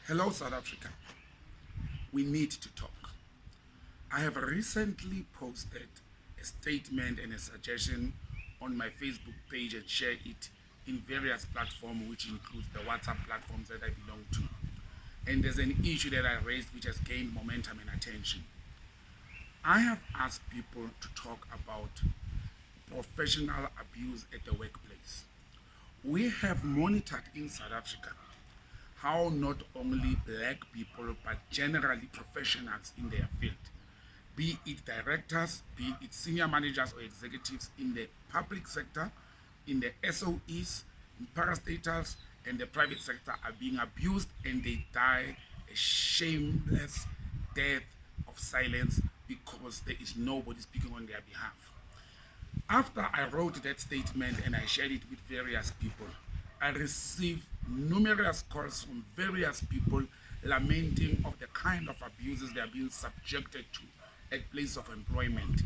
Hello, South Africa. We need to talk. I have recently posted a statement and a suggestion on my Facebook page and share it in various platforms, which includes the WhatsApp platforms that I belong to. And there's an issue that I raised which has gained momentum and attention. I have asked people to talk about professional abuse at the workplace. We have monitored in South Africa how not only black people but generally professionals in their field, be it directors, be it senior managers or executives in the public sector, in the SOEs, in parastatals, and the private sector are being abused, and they die a shameless death of silence because there is nobody speaking on their behalf. After I wrote that statement and I shared it with various people, I received numerous calls from various people lamenting of the kind of abuses they are being subjected to at place of employment.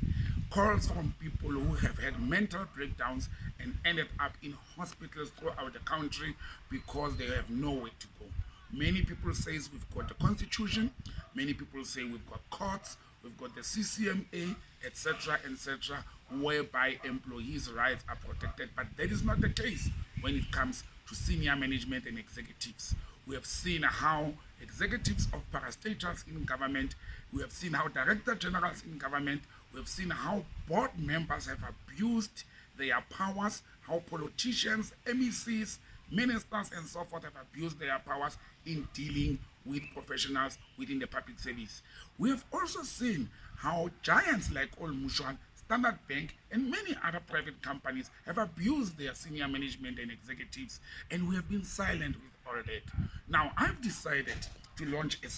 Calls from people who have had mental breakdowns and ended up in hospitals throughout the country because they have nowhere to go. Many people say we've got the constitution, many people say we've got courts, we've got the CCMA, etc., etc., whereby employees' rights are protected. But that is not the case when it comes to senior management and executives. We have seen how executives of parastatals in government, we have seen how director generals in government, we have seen how board members have abused their powers, how politicians, MECs, ministers, and so forth have abused their powers in dealing with professionals within the public service. We have also seen how giants like Old Mutual, Standard Bank, and many other private companies have abused their senior management and executives, and we have been silent with all that. Now, I've decided to launch a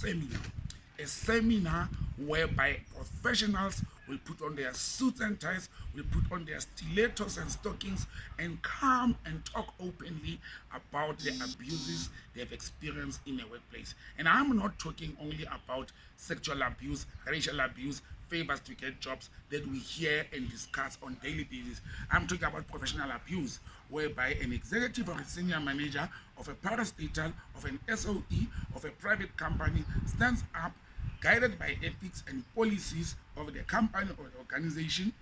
seminar whereby professionals will put on their suits and ties, will put on their stilettos and stockings, and come and talk openly about the abuses they've experienced in a workplace. And I'm not talking only about sexual abuse, racial abuse, favors to get jobs that we hear and discuss on daily basis. I'm talking about professional abuse, whereby an executive or a senior manager of a parastatal, of an SOE, of a private company stands up, guided by ethics and policies of the company or the organization,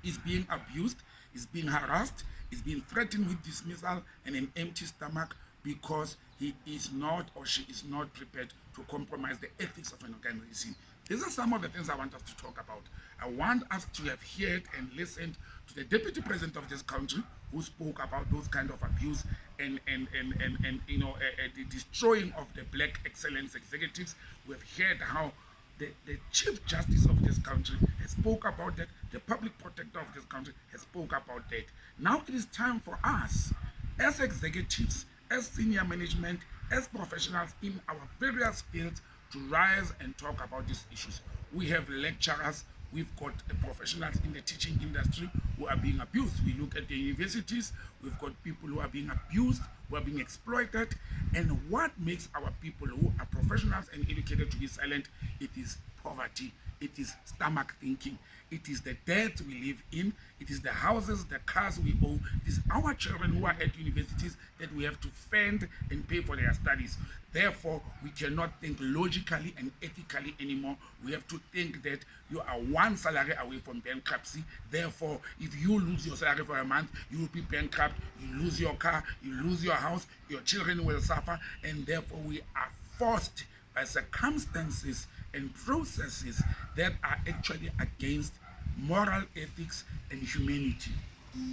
is being abused, is being harassed, is being threatened with dismissal and an empty stomach because he is not or she is not prepared to compromise the ethics of an organization. These are some of the things I want us to talk about. I want us to have heard and listened to the deputy president of this country who spoke about those kind of abuse and the destroying of the black excellence executives. We have heard how the chief justice of this country has spoke about that. The public protector of this country has spoke about that. Now it is time for us as executives, as senior management, as professionals in our various fields to rise and talk about these issues. We have lecturers, we've got professionals in the teaching industry who are being abused. We look at the universities, we've got people who are being abused, who are being exploited. And what makes our people who are professionals and educated to be silent? It is poverty, it is stomach thinking, it is the debt we live in, it is the houses, the cars we owe, it is our children who are at universities that we have to fend and pay for their studies. Therefore, we cannot think logically and ethically anymore. We have to think that you are one salary away from bankruptcy. Therefore, if you lose your salary for a month, you will be bankrupt, you lose your car, you lose your house, your children will suffer, and therefore we are forced by circumstances and processes that are actually against moral ethics and humanity.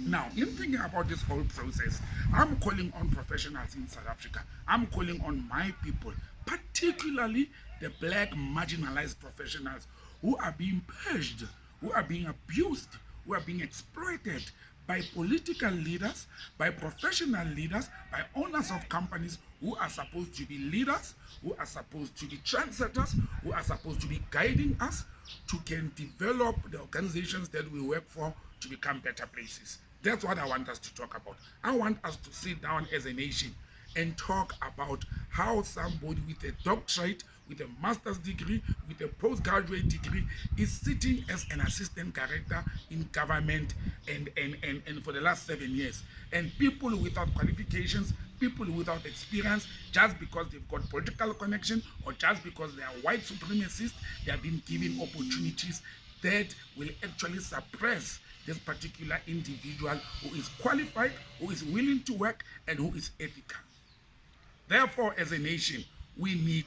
Now, in thinking about this whole process, I'm calling on professionals in South Africa. I'm calling on my people, particularly the black marginalized professionals who are being purged, who are being abused, who are being exploited by political leaders, by professional leaders, by owners of companies who are supposed to be leaders, who are supposed to be trendsetters, who are supposed to be guiding us to can develop the organizations that we work for to become better places. That's what I want us to talk about. I want us to sit down as a nation and talk about how somebody with a doctorate, with a master's degree, with a postgraduate degree is sitting as an assistant director in government and for the last 7 years. And people without qualifications, people without experience, just because they've got political connection or just because they are white supremacists, they have been given opportunities that will actually suppress this particular individual who is qualified, who is willing to work, and who is ethical. Therefore, as a nation, we need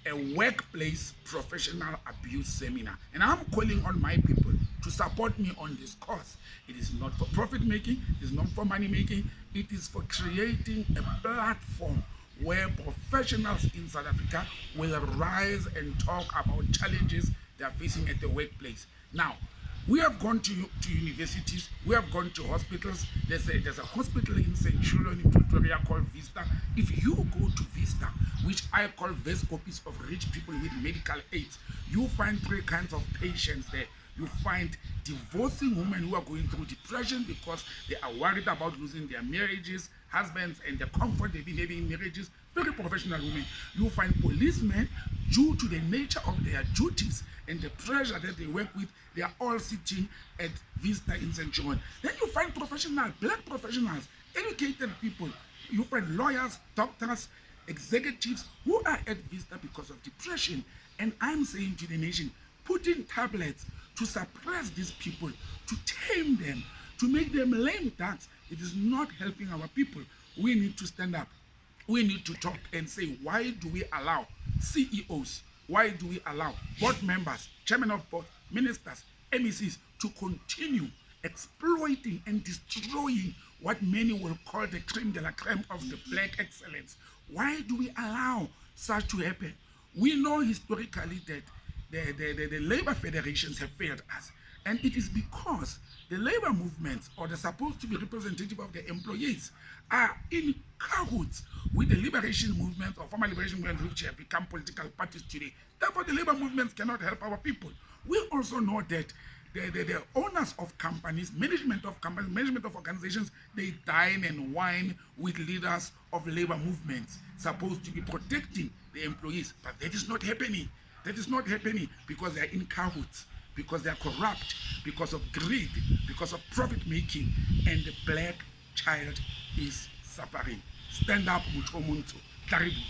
a workplace professional abuse seminar. And I'm calling on my people to support me on this cause. It is not for profit making, it is not for money making, it is for creating a platform where professionals in South Africa will rise and talk about challenges they are facing at the workplace. Now, we have gone to universities, we have gone to hospitals. There's a hospital in St. Julian in Pretoria called Vista. If you go to Vista, which I call vest copies of rich people with medical aids, you find three kinds of patients there. You find divorcing women who are going through depression because they are worried about losing their marriages, husbands, and the comfort they've been having in marriages. Very professional women. You find policemen, due to the nature of their duties and the pressure that they work with, they are all sitting at Vista in St. John. Then you find professionals, black professionals, educated people. You find lawyers, doctors, executives who are at Vista because of depression. And I'm saying to the nation, put in tablets to suppress these people, to tame them, to make them lame ducks. It is not helping our people. We need to stand up. We need to talk and say, why do we allow CEOs, why do we allow board members, chairmen of board, ministers, MECs to continue exploiting and destroying what many will call the creme de la creme of the black excellence? Why do we allow such to happen? We know historically that the labor federations have failed us. And it is because the labor movements, or the supposed to be representative of the employees, are in cahoots with the liberation movements or former liberation movements, which have become political parties today. Therefore, the labor movements cannot help our people. We also know that the owners of companies, management of companies, management of organizations, they dine and wine with leaders of labor movements supposed to be protecting the employees. But that is not happening. That is not happening because they are in cahoots, because they are corrupt, because of greed, because of profit making, and the black child is suffering. Stand up, Mucho Muntu. Karibu.